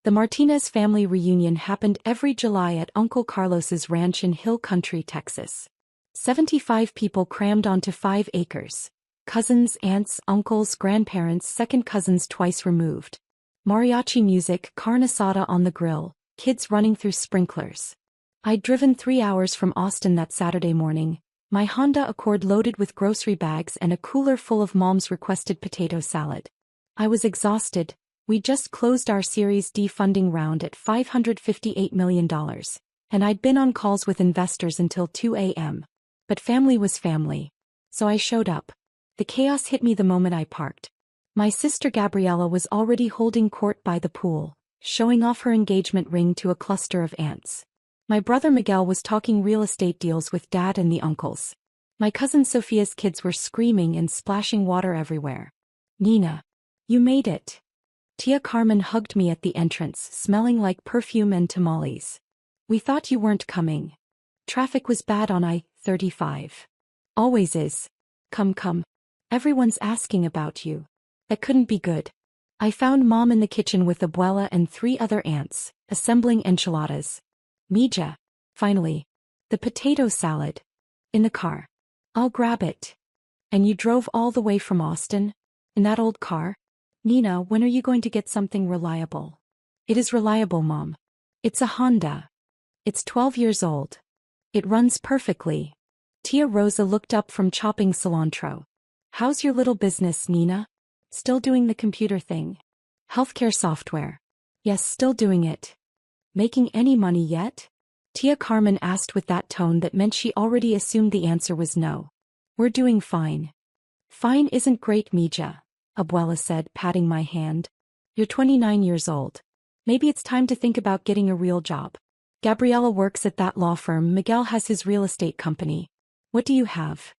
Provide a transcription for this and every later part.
The Martinez family reunion happened every July at Uncle Carlos's ranch in Hill Country, Texas. 75 people crammed onto 5 acres. Cousins, aunts, uncles, grandparents, second cousins twice removed. Mariachi music, carne asada on the grill, kids running through sprinklers. I'd driven 3 hours from Austin that Saturday morning, my Honda Accord loaded with grocery bags and a cooler full of Mom's requested potato salad. I was exhausted. We just closed our Series D funding round at $558 million, and I'd been on calls with investors until 2 a.m. But family was family. So I showed up. The chaos hit me the moment I parked. My sister Gabriella was already holding court by the pool, showing off her engagement ring to a cluster of aunts. My brother Miguel was talking real estate deals with Dad and the uncles. My cousin Sophia's kids were screaming and splashing water everywhere. "Nina, you made it." Tia Carmen hugged me at the entrance, smelling like perfume and tamales. "We thought you weren't coming. Traffic was bad on I-35. Always is. Come. Everyone's asking about you." That couldn't be good. I found Mom in the kitchen with Abuela and 3 other aunts, assembling enchiladas. "Mija." Finally. "The potato salad." "In the car." "I'll grab it." "And you drove all the way from Austin? In that old car?" "Nina, when are you going to get something reliable?" "It is reliable, Mom. It's a Honda. It's 12 years old. It runs perfectly." Tia Rosa looked up from chopping cilantro. "How's your little business, Nina? Still doing the computer thing?" "Healthcare software." "Yes, still doing it." "Making any money yet?" Tia Carmen asked with that tone that meant she already assumed the answer was no. "We're doing fine." "Fine isn't great, Mija," Abuela said, patting my hand. "You're 29 years old. Maybe it's time to think about getting a real job. Gabriella works at that law firm, Miguel has his real estate company. What do you have?"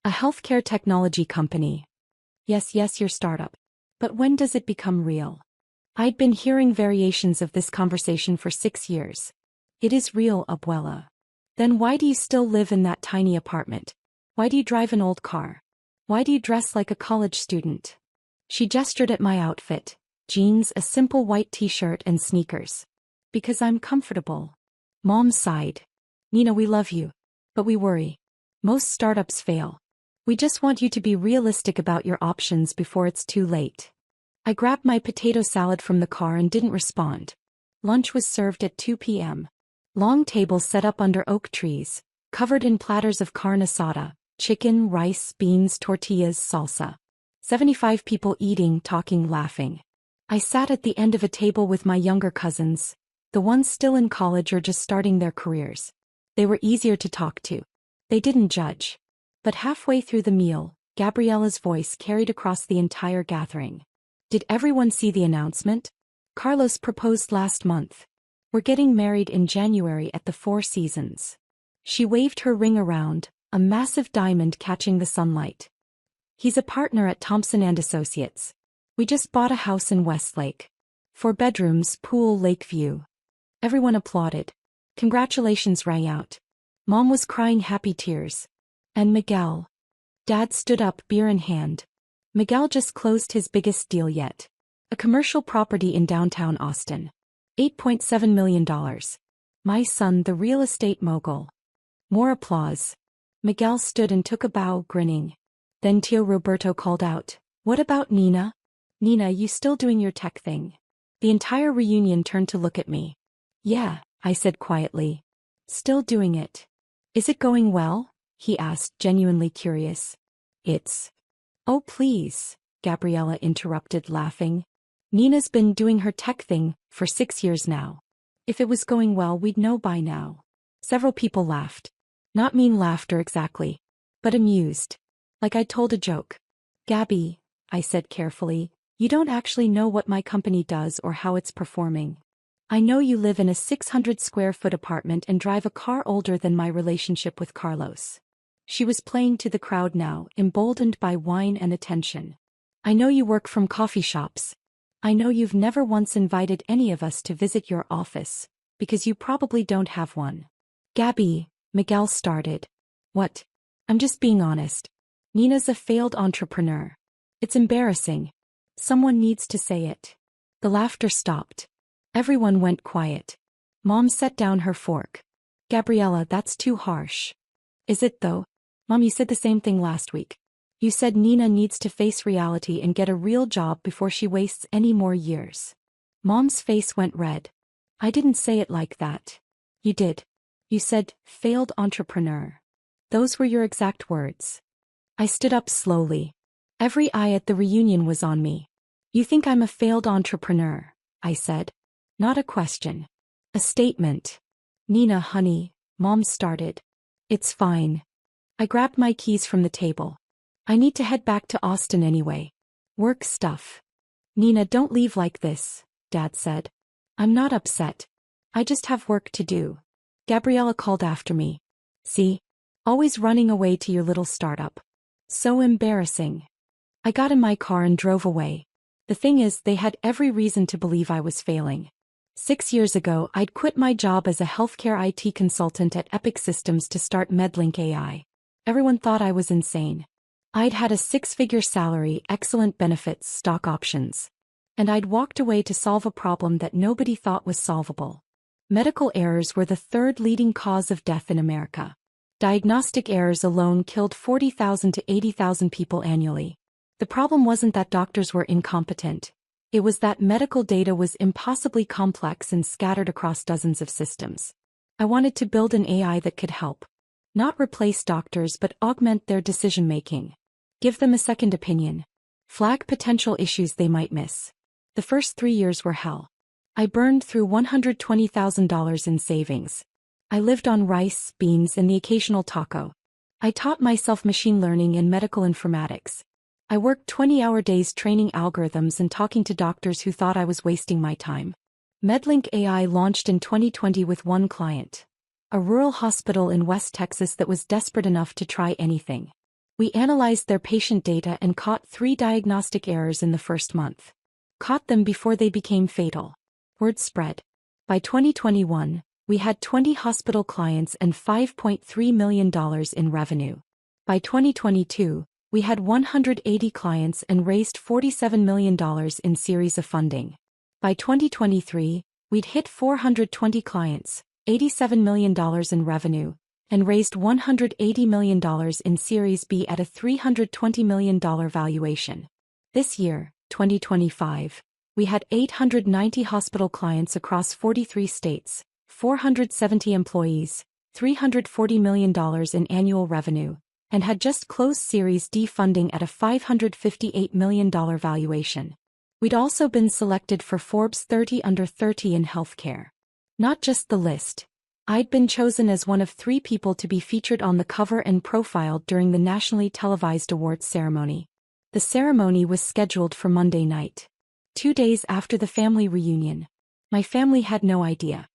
"A healthcare technology company." Yes, your startup. But when does it become real?" I'd been hearing variations of this conversation for 6 years. "It is real, Abuela." "Then why do you still live in that tiny apartment? Why do you drive an old car? Why do you dress like a college student?" She gestured at my outfit, jeans, a simple white t-shirt and sneakers. "Because I'm comfortable." Mom sighed. "Nina, we love you. But we worry. Most startups fail. We just want you to be realistic about your options before it's too late." I grabbed my potato salad from the car and didn't respond. Lunch was served at 2 p.m. Long tables set up under oak trees, covered in platters of carne asada, chicken, rice, beans, tortillas, salsa. 75 people eating, talking, laughing. I sat at the end of a table with my younger cousins, the ones still in college or just starting their careers. They were easier to talk to. They didn't judge. But halfway through the meal, Gabriella's voice carried across the entire gathering. "Did everyone see the announcement? Carlos proposed last month. We're getting married in January at the Four Seasons." She waved her ring around, a massive diamond catching the sunlight. "He's a partner at Thompson & Associates. We just bought a house in Westlake. 4 bedrooms, pool, lake view." Everyone applauded. Congratulations rang out. Mom was crying happy tears. "And Miguel." Dad stood up, beer in hand. "Miguel just closed his biggest deal yet. A commercial property in downtown Austin. $8.7 million. My son, the real estate mogul." More applause. Miguel stood and took a bow, grinning. Then Tio Roberto called out, "What about Nina? Nina, you still doing your tech thing?" The entire reunion turned to look at me. "Yeah," I said quietly. "Still doing it." "Is it going well?" he asked, genuinely curious. "It's..." "Oh please," Gabriella interrupted, laughing. "Nina's been doing her tech thing for 6 years now. If it was going well, we'd know by now." Several people laughed. Not mean laughter exactly, but amused. Like I'd told a joke. "Gabby," I said carefully, "you don't actually know what my company does or how it's performing. I know you live in a 600-square-foot apartment and drive a car older than my relationship with Carlos." She was playing to the crowd now, emboldened by wine and attention. "I know you work from coffee shops. I know you've never once invited any of us to visit your office, because you probably don't have one." "Gabby," Miguel started. "What?" "I'm just being honest. Nina's a failed entrepreneur. It's embarrassing. Someone needs to say it." The laughter stopped. Everyone went quiet. Mom set down her fork. Gabriella, that's too harsh. Is it though? Mom, you said the same thing last week. You said Nina needs to face reality and get a real job before she wastes any more years. Mom's face went red. I didn't say it like that. You did. You said, failed entrepreneur. Those were your exact words. I stood up slowly. Every eye at the reunion was on me. You think I'm a failed entrepreneur? I said. Not a question. A statement. Nina, honey, Mom started. It's fine. I grabbed my keys from the table. I need to head back to Austin anyway. Work stuff. Nina, don't leave like this, Dad said. I'm not upset. I just have work to do. Gabriella called after me. See? Always running away to your little startup. So embarrassing. I got in my car and drove away. The thing is, they had every reason to believe I was failing. 6 years ago, I'd quit my job as a healthcare IT consultant at Epic Systems to start Medlink AI. Everyone thought I was insane. I'd had a 6-figure salary, excellent benefits, stock options. And I'd walked away to solve a problem that nobody thought was solvable. Medical errors were the third leading cause of death in America. Diagnostic errors alone killed 40,000 to 80,000 people annually. The problem wasn't that doctors were incompetent. It was that medical data was impossibly complex and scattered across dozens of systems. I wanted to build an AI that could help. Not replace doctors but augment their decision-making. Give them a second opinion. Flag potential issues they might miss. The first 3 years were hell. I burned through $120,000 in savings. I lived on rice, beans, and the occasional taco. I taught myself machine learning and medical informatics. I worked 20-hour days training algorithms and talking to doctors who thought I was wasting my time. Medlink AI launched in 2020 with one client. A rural hospital in West Texas that was desperate enough to try anything. We analyzed their patient data and caught 3 diagnostic errors in the first month. Caught them before they became fatal. Word spread. By 2021, we had 20 hospital clients and $5.3 million in revenue. By 2022, we had 180 clients and raised $47 million in series of funding. By 2023, we'd hit 420 clients, $87 million in revenue, and raised $180 million in Series B at a $320 million valuation. This year, 2025, we had 890 hospital clients across 43 states, 470 employees, $340 million in annual revenue, and had just closed Series D funding at a $558 million valuation. We'd also been selected for Forbes 30 Under 30 in healthcare. Not just the list. I'd been chosen as one of 3 people to be featured on the cover and profiled during the nationally televised awards ceremony. The ceremony was scheduled for Monday night. 2 days after the family reunion. My family had no idea.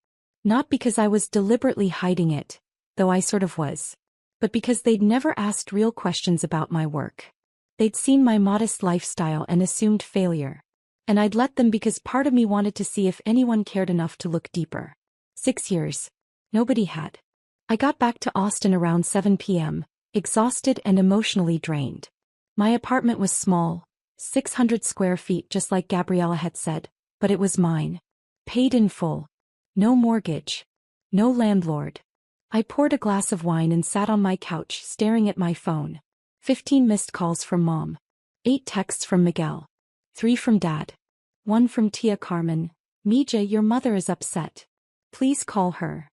Not because I was deliberately hiding it, though I sort of was. But because they'd never asked real questions about my work. They'd seen my modest lifestyle and assumed failure. And I'd let them because part of me wanted to see if anyone cared enough to look deeper. 6 years. Nobody had. I got back to Austin around 7 p.m., exhausted and emotionally drained. My apartment was small, 600 square feet just like Gabriella had said, but it was mine. Paid in full. No mortgage. No landlord. I poured a glass of wine and sat on my couch staring at my phone. 15 missed calls from Mom. 8 texts from Miguel. 3 from Dad. 1 from Tia Carmen. Mija, your mother is upset. Please call her.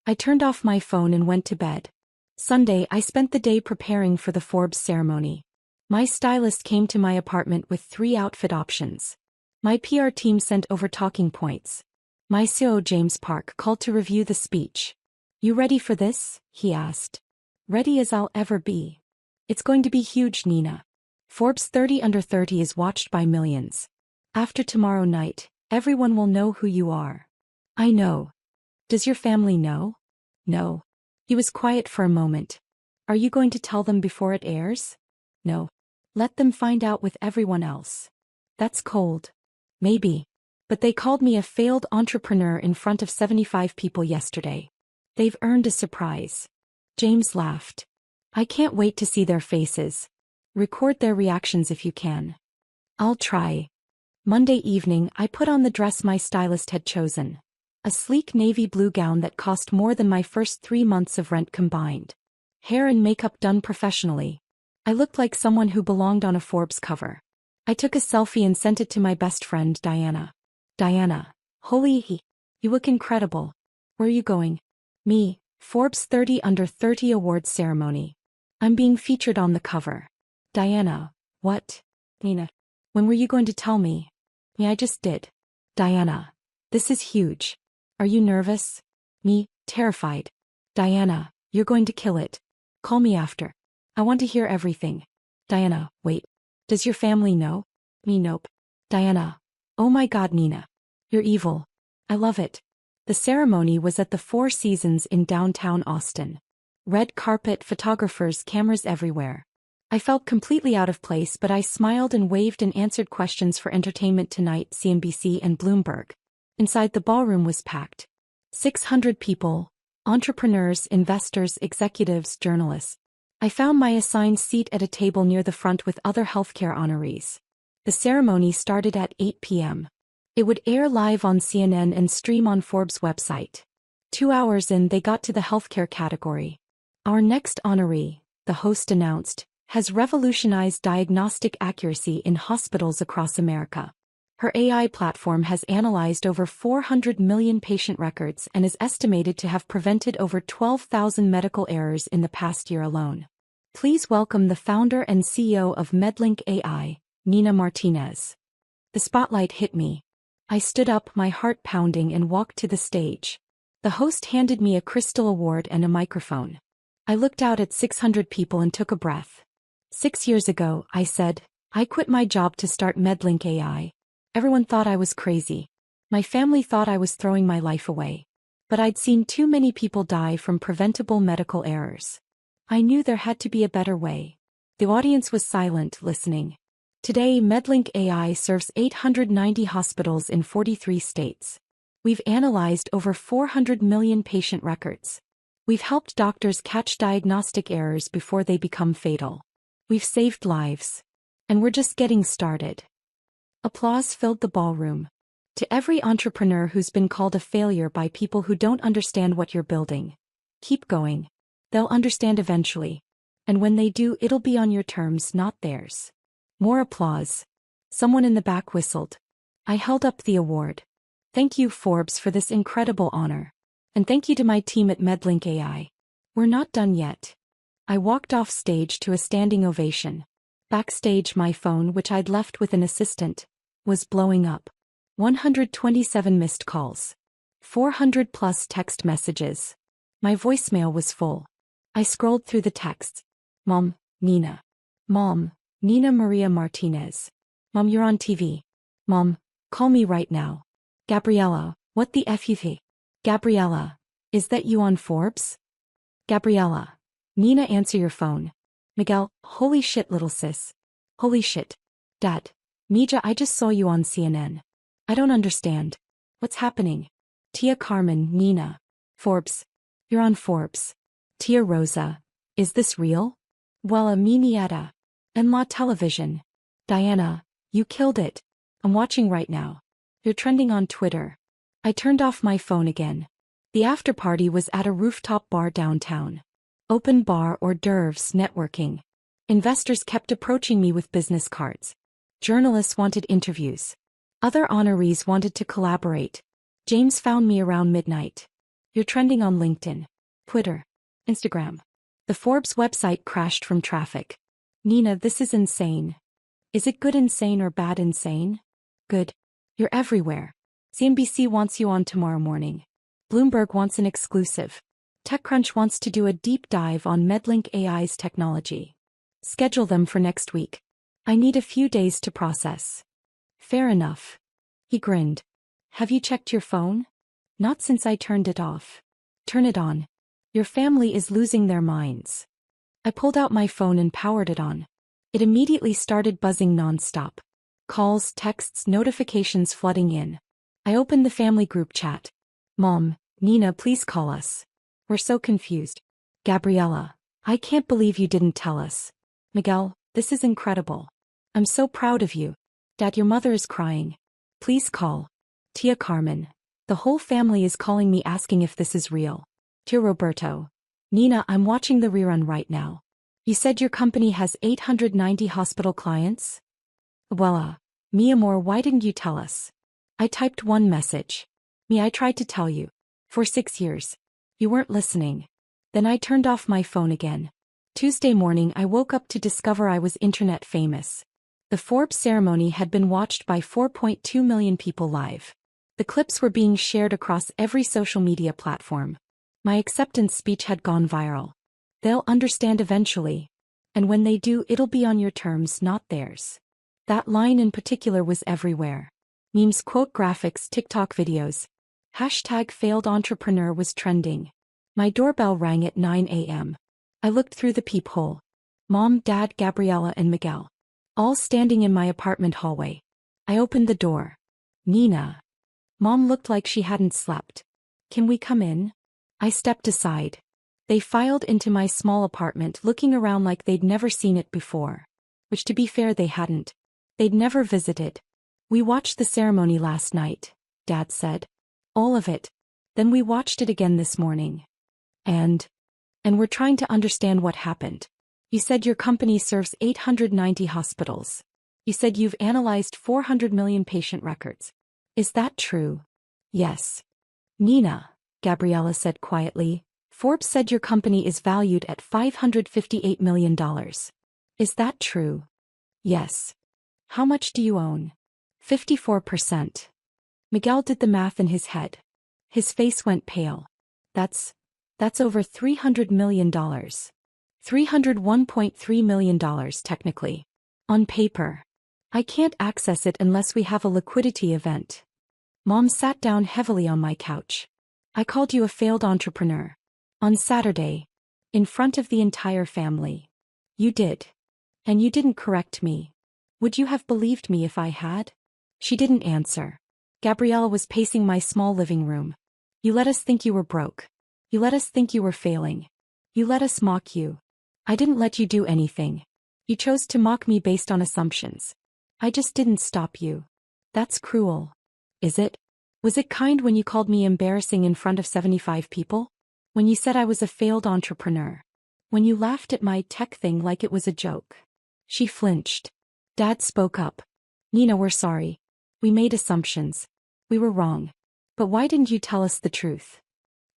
I turned off my phone and went to bed. Sunday, I spent the day preparing for the Forbes ceremony. My stylist came to my apartment with 3 outfit options. My PR team sent over talking points. My CEO, James Park, called to review the speech. You ready for this? He asked. Ready as I'll ever be. It's going to be huge, Nina. Forbes 30 Under 30 is watched by millions. After tomorrow night, everyone will know who you are. I know. Does your family know? No. He was quiet for a moment. Are you going to tell them before it airs? No. Let them find out with everyone else. That's cold. Maybe. But they called me a failed entrepreneur in front of 75 people yesterday. They've earned a surprise. James laughed. I can't wait to see their faces. Record their reactions if you can. I'll try. Monday evening, I put on the dress my stylist had chosen. A sleek navy blue gown that cost more than my first 3 months of rent combined. Hair and makeup done professionally. I looked like someone who belonged on a Forbes cover. I took a selfie and sent it to my best friend, Diana. Diana. Holy, you look incredible. Where are you going? Me, Forbes 30 Under 30 Awards ceremony. I'm being featured on the cover. Diana. What? Nina. When were you going to tell me? Me, I just did. Diana. This is huge. Are you nervous? Me, terrified. Diana, you're going to kill it. Call me after. I want to hear everything. Diana, wait. Does your family know? Me, nope. Diana. Oh my God, Nina. You're evil. I love it. The ceremony was at the Four Seasons in downtown Austin. Red carpet, photographers, cameras everywhere. I felt completely out of place, but I smiled and waved and answered questions for Entertainment Tonight, CNBC and Bloomberg. Inside, the ballroom was packed. 600 people, entrepreneurs, investors, executives, journalists. I found my assigned seat at a table near the front with other healthcare honorees. The ceremony started at 8 p.m. It would air live on CNN and stream on Forbes' website. 2 hours in, they got to the healthcare category. Our next honoree, the host announced, has revolutionized diagnostic accuracy in hospitals across America. Her AI platform has analyzed over 400 million patient records and is estimated to have prevented over 12,000 medical errors in the past year alone. Please welcome the founder and CEO of MedLink AI, Nina Martinez. The spotlight hit me. I stood up, my heart pounding, and walked to the stage. The host handed me a crystal award and a microphone. I looked out at 600 people and took a breath. 6 years ago, I said, I quit my job to start MedLink AI. Everyone thought I was crazy. My family thought I was throwing my life away. But I'd seen too many people die from preventable medical errors. I knew there had to be a better way. The audience was silent, listening. Today, MedLink AI serves 890 hospitals in 43 states. We've analyzed over 400 million patient records. We've helped doctors catch diagnostic errors before they become fatal. We've saved lives. And we're just getting started. Applause filled the ballroom. To every entrepreneur who's been called a failure by people who don't understand what you're building, keep going. They'll understand eventually. And when they do, it'll be on your terms, not theirs. More applause. Someone in the back whistled. I held up the award. Thank you, Forbes, for this incredible honor. And thank you to my team at MedLink AI. We're not done yet. I walked off stage to a standing ovation. Backstage, my phone, which I'd left with an assistant, was blowing up. 127 missed calls. 400 plus text messages. My voicemail was full. I scrolled through the texts. Mom, Nina. Mom, Nina Maria Martinez. Mom, you're on TV. Mom, call me right now. Gabriella, what the F you think? Gabriella, is that you on Forbes? Gabriella. Nina, answer your phone. Miguel, holy shit, little sis. Holy shit. Dad. Mija, I just saw you on CNN. I don't understand. What's happening? Tia Carmen, Nina. Forbes. You're on Forbes. Tia Rosa. Is this real? Well, a miniata. En la television. Diana, you killed it. I'm watching right now. You're trending on Twitter. I turned off my phone again. The after party was at a rooftop bar downtown. Open bar, hors d'oeuvres, networking. Investors kept approaching me with business cards. Journalists wanted interviews. Other honorees wanted to collaborate. James found me around midnight. You're trending on LinkedIn, Twitter, Instagram. The Forbes website crashed from traffic. Nina, this is insane. Is it good insane or bad insane? Good. You're everywhere. CNBC wants you on tomorrow morning. Bloomberg wants an exclusive. TechCrunch wants to do a deep dive on MedLink AI's technology. Schedule them for next week. I need a few days to process. Fair enough. He grinned. Have you checked your phone? Not since I turned it off. Turn it on. Your family is losing their minds. I pulled out my phone and powered it on. It immediately started buzzing nonstop. Calls, texts, notifications flooding in. I opened the family group chat. Mom, Nina, please call us. We're so confused. Gabriella, I can't believe you didn't tell us. Miguel, this is incredible. I'm so proud of you. Dad, your mother is crying. Please call. Tia Carmen. The whole family is calling me asking if this is real. Tia Roberto. Nina, I'm watching the rerun right now. You said your company has 890 hospital clients? Well, mi amor, why didn't you tell us? I typed one message. I tried to tell you. For 6 years. You weren't listening. Then I turned off my phone again. Tuesday morning I woke up to discover I was internet famous. The Forbes ceremony had been watched by 4.2 million people live. The clips were being shared across every social media platform. My acceptance speech had gone viral. They'll understand eventually. And when they do, it'll be on your terms, not theirs. That line in particular was everywhere. Memes, quote graphics, TikTok videos. Hashtag failed entrepreneur was trending. My doorbell rang at 9 a.m. I looked through the peephole. Mom, Dad, Gabriella, and Miguel. All standing in my apartment hallway. I opened the door. Nina. Mom looked like she hadn't slept. Can we come in? I stepped aside. They filed into my small apartment looking around like they'd never seen it before. Which, to be fair, they hadn't. They'd never visited. We watched the ceremony last night, Dad said. All of it. Then we watched it again this morning. And we're trying to understand what happened. You said your company serves 890 hospitals. You said you've analyzed 400 million patient records. Is that true? Yes. Nina, Gabriella said quietly, Forbes said your company is valued at $558 million. Is that true? Yes. How much do you own? 54%. Miguel did the math in his head. His face went pale. That's over $300 million. $301.3 million technically. On paper. I can't access it unless we have a liquidity event. Mom sat down heavily on my couch. I called you a failed entrepreneur. On Saturday. In front of the entire family. You did. And you didn't correct me. Would you have believed me if I had? She didn't answer. Gabriella was pacing my small living room. You let us think you were broke. You let us think you were failing. You let us mock you. I didn't let you do anything. You chose to mock me based on assumptions. I just didn't stop you. That's cruel. Is it? Was it kind when you called me embarrassing in front of 75 people? When you said I was a failed entrepreneur? When you laughed at my tech thing like it was a joke? She flinched. Dad spoke up. Nina, we're sorry. We made assumptions. We were wrong. But why didn't you tell us the truth?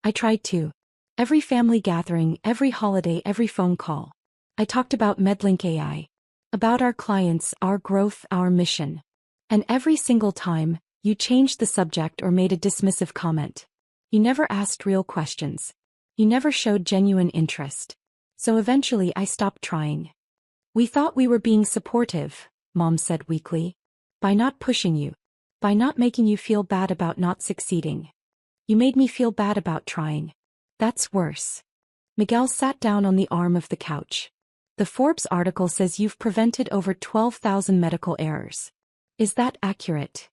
I tried to. Every family gathering, every holiday, every phone call. I talked about MedLink AI. About our clients, our growth, our mission. And every single time, you changed the subject or made a dismissive comment. You never asked real questions. You never showed genuine interest. So eventually I stopped trying. We thought we were being supportive, Mom said weakly. By not pushing you. By not making you feel bad about not succeeding. You made me feel bad about trying. That's worse. Miguel sat down on the arm of the couch. The Forbes article says you've prevented over 12,000 medical errors. Is that accurate?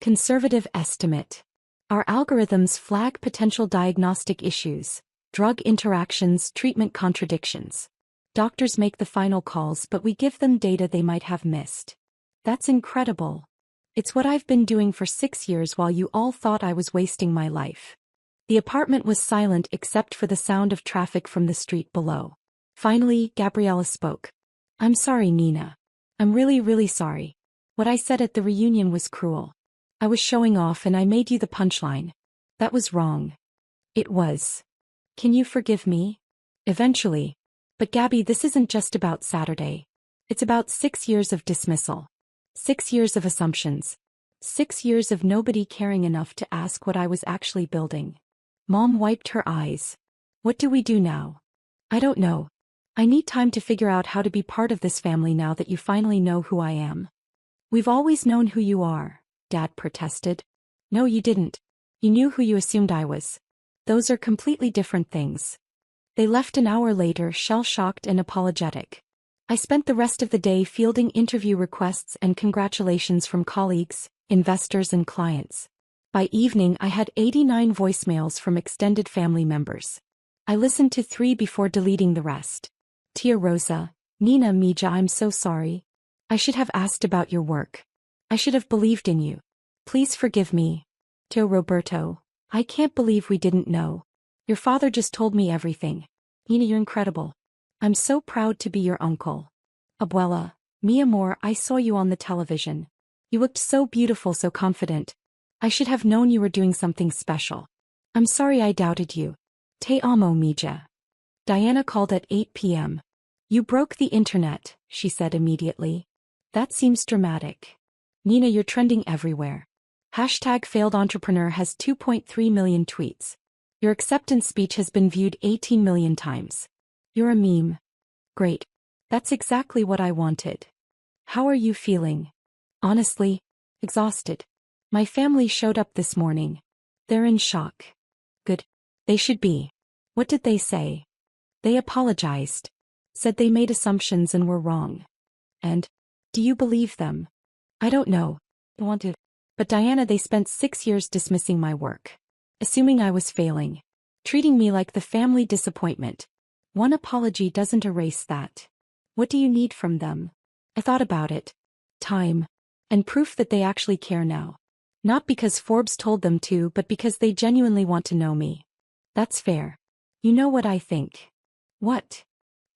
Conservative estimate. Our algorithms flag potential diagnostic issues, drug interactions, treatment contradictions. Doctors make the final calls, but we give them data they might have missed. That's incredible. It's what I've been doing for 6 years while you all thought I was wasting my life. The apartment was silent except for the sound of traffic from the street below. Finally, Gabriella spoke. I'm sorry, Nina. I'm really, really sorry. What I said at the reunion was cruel. I was showing off and I made you the punchline. That was wrong. It was. Can you forgive me? Eventually. But Gabby, this isn't just about Saturday. It's about 6 years of dismissal. 6 years of assumptions. 6 years of nobody caring enough to ask what I was actually building. Mom wiped her eyes. What do we do now? I don't know. I need time to figure out how to be part of this family now that you finally know who I am. We've always known who you are, Dad protested. No, you didn't. You knew who you assumed I was. Those are completely different things. They left an hour later, shell-shocked and apologetic. I spent the rest of the day fielding interview requests and congratulations from colleagues, investors and clients. By evening I had 89 voicemails from extended family members. I listened to 3 before deleting the rest. Tia Rosa, Nina, Mija, I'm so sorry. I should have asked about your work. I should have believed in you. Please forgive me. To Roberto, I can't believe we didn't know. Your father just told me everything. Nina, you're incredible. I'm so proud to be your uncle. Abuela, mi amor, I saw you on the television. You looked so beautiful, so confident. I should have known you were doing something special. I'm sorry I doubted you. Te amo, mija. Diana called at 8 p.m. You broke the internet, she said immediately. That seems dramatic. Nina, you're trending everywhere. Hashtag failed entrepreneur has 2.3 million tweets. Your acceptance speech has been viewed 18 million times. You're a meme. Great. That's exactly what I wanted. How are you feeling? Honestly, exhausted. My family showed up this morning. They're in shock. Good. They should be. What did they say? They apologized. Said they made assumptions and were wrong. And, do you believe them? I don't know. I want to. But Diana, they spent 6 years dismissing my work. Assuming I was failing. Treating me like the family disappointment. One apology doesn't erase that. What do you need from them? I thought about it. Time. And proof that they actually care now. Not because Forbes told them to, but because they genuinely want to know me. That's fair. You know what I think. What?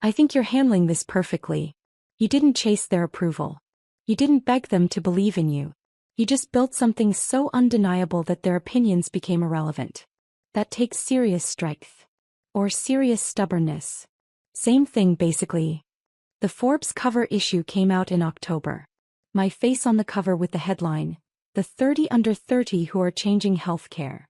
I think you're handling this perfectly. You didn't chase their approval. You didn't beg them to believe in you. You just built something so undeniable that their opinions became irrelevant. That takes serious strength. Or serious stubbornness. Same thing basically. The Forbes cover issue came out in October. My face on the cover with the headline, "The 30 under 30 who are changing healthcare."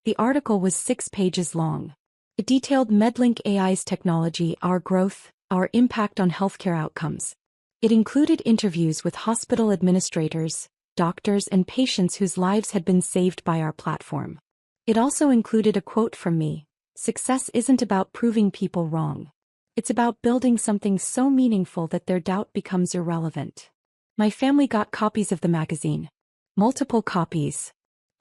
The article was 6 pages long. It detailed Medlink AI's technology, our growth, our impact on healthcare outcomes. It included interviews with hospital administrators, doctors, and patients whose lives had been saved by our platform. It also included a quote from me: "Success isn't about proving people wrong. It's about building something so meaningful that their doubt becomes irrelevant." My family got copies of the magazine. Multiple copies.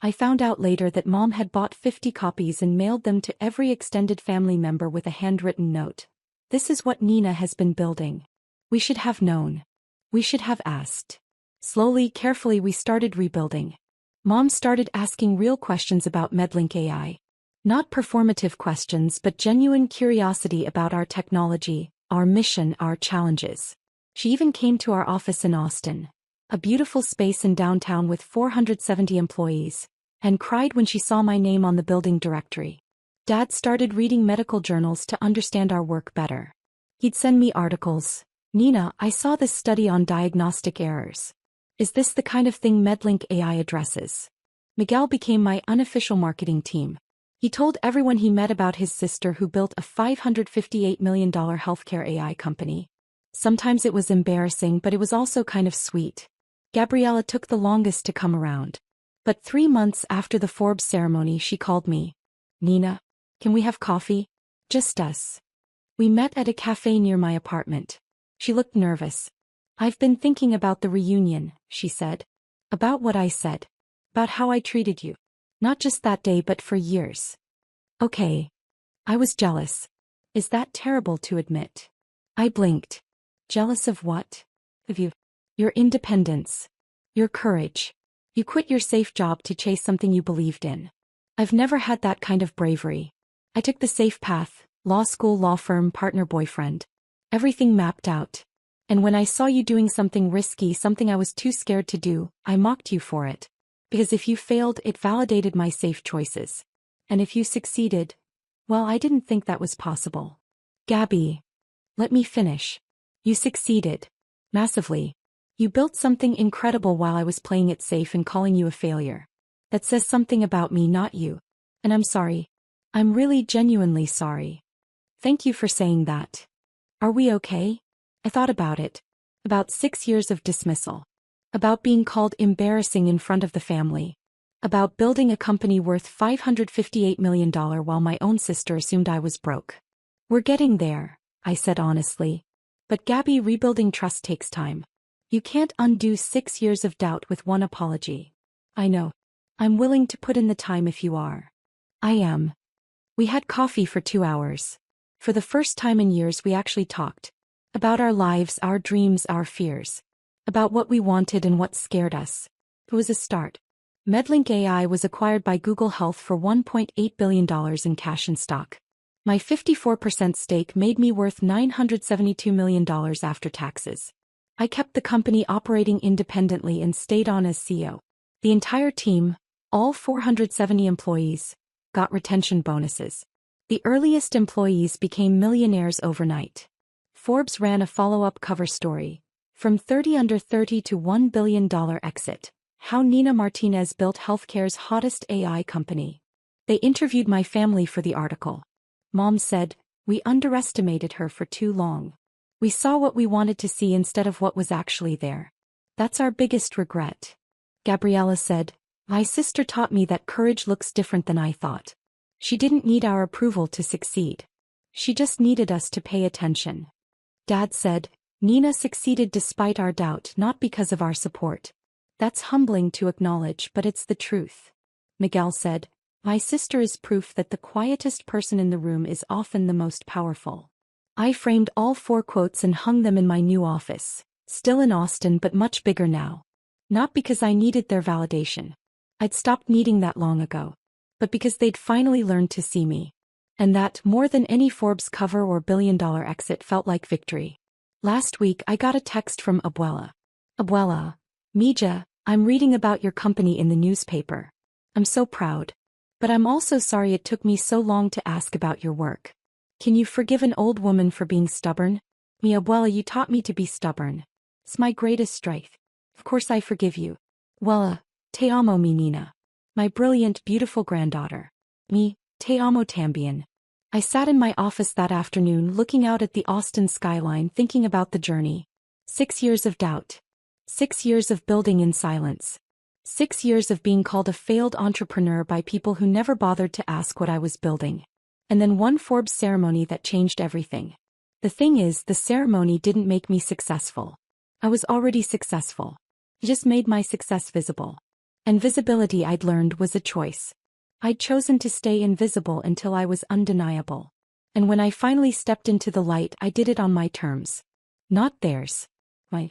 I found out later that Mom had bought 50 copies and mailed them to every extended family member with a handwritten note. This is what Nina has been building. We should have known. We should have asked. Slowly, carefully, we started rebuilding. Mom started asking real questions about Medlink AI. Not performative questions, but genuine curiosity about our technology, our mission, our challenges. She even came to our office in Austin, a beautiful space in downtown with 470 employees, and cried when she saw my name on the building directory. Dad started reading medical journals to understand our work better. He'd send me articles. "Nina, I saw this study on diagnostic errors. Is this the kind of thing Medlink AI addresses?" Miguel became my unofficial marketing team. He told everyone he met about his sister who built a $558 million healthcare AI company. Sometimes it was embarrassing, but it was also kind of sweet. Gabriella took the longest to come around. But 3 months after the Forbes ceremony, she called me. "Nina, can we have coffee? Just us." We met at a cafe near my apartment. She looked nervous. "I've been thinking about the reunion," she said. "About what I said. About how I treated you. Not just that day, but for years." Okay. I was jealous. Is that terrible to admit? I blinked. Jealous of what? Of you. Your independence. Your courage. You quit your safe job to chase something you believed in. I've never had that kind of bravery. I took the safe path, law school, law firm, partner, boyfriend. Everything mapped out. And when I saw you doing something risky, something I was too scared to do, I mocked you for it. Because if you failed, it validated my safe choices. And if you succeeded, well, I didn't think that was possible. Gabby. Let me finish. You succeeded. Massively. You built something incredible while I was playing it safe and calling you a failure. That says something about me, not you. And I'm sorry. I'm really genuinely sorry. Thank you for saying that. Are we okay? I thought about it. About 6 years of dismissal. About being called embarrassing in front of the family. About building a company worth $558 million while my own sister assumed I was broke. We're getting there, I said honestly. But Gabby, rebuilding trust takes time. You can't undo 6 years of doubt with one apology. I know. I'm willing to put in the time if you are. I am. We had coffee for 2 hours. For the first time in years we actually talked. About our lives, our dreams, our fears. About what we wanted and what scared us. It was a start. Medlink AI was acquired by Google Health for $1.8 billion in cash and stock. My 54% stake made me worth $972 million after taxes. I kept the company operating independently and stayed on as CEO. The entire team, all 470 employees, got retention bonuses. The earliest employees became millionaires overnight. Forbes ran a follow-up cover story. From 30 under 30 to $1 billion exit. How Nina Martinez built healthcare's hottest AI company. They interviewed my family for the article. Mom said, "We underestimated her for too long. We saw what we wanted to see instead of what was actually there. That's our biggest regret." Gabriella said, "My sister taught me that courage looks different than I thought. She didn't need our approval to succeed. She just needed us to pay attention." Dad said, "Nina succeeded despite our doubt, not because of our support. That's humbling to acknowledge, but it's the truth." Miguel said, "My sister is proof that the quietest person in the room is often the most powerful." I framed all 4 quotes and hung them in my new office, still in Austin but much bigger now. Not because I needed their validation. I'd stopped needing that long ago. But because they'd finally learned to see me. And that, more than any Forbes cover or billion-dollar exit, felt like victory. Last week I got a text from Abuela. "Abuela, Mija, I'm reading about your company in the newspaper. I'm so proud. But I'm also sorry it took me so long to ask about your work. Can you forgive an old woman for being stubborn? Mi abuela, you taught me to be stubborn. It's my greatest strength. Of course I forgive you. Abuela, te amo mi Nina. My brilliant, beautiful granddaughter. Mi, te amo también." I sat in my office that afternoon looking out at the Austin skyline thinking about the journey. 6 years of doubt. 6 years of building in silence. 6 years of being called a failed entrepreneur by people who never bothered to ask what I was building. And then one Forbes ceremony that changed everything. The thing is, the ceremony didn't make me successful. I was already successful. It just made my success visible. And visibility, I'd learned, was a choice. I'd chosen to stay invisible until I was undeniable. And when I finally stepped into the light, I did it on my terms. Not theirs. My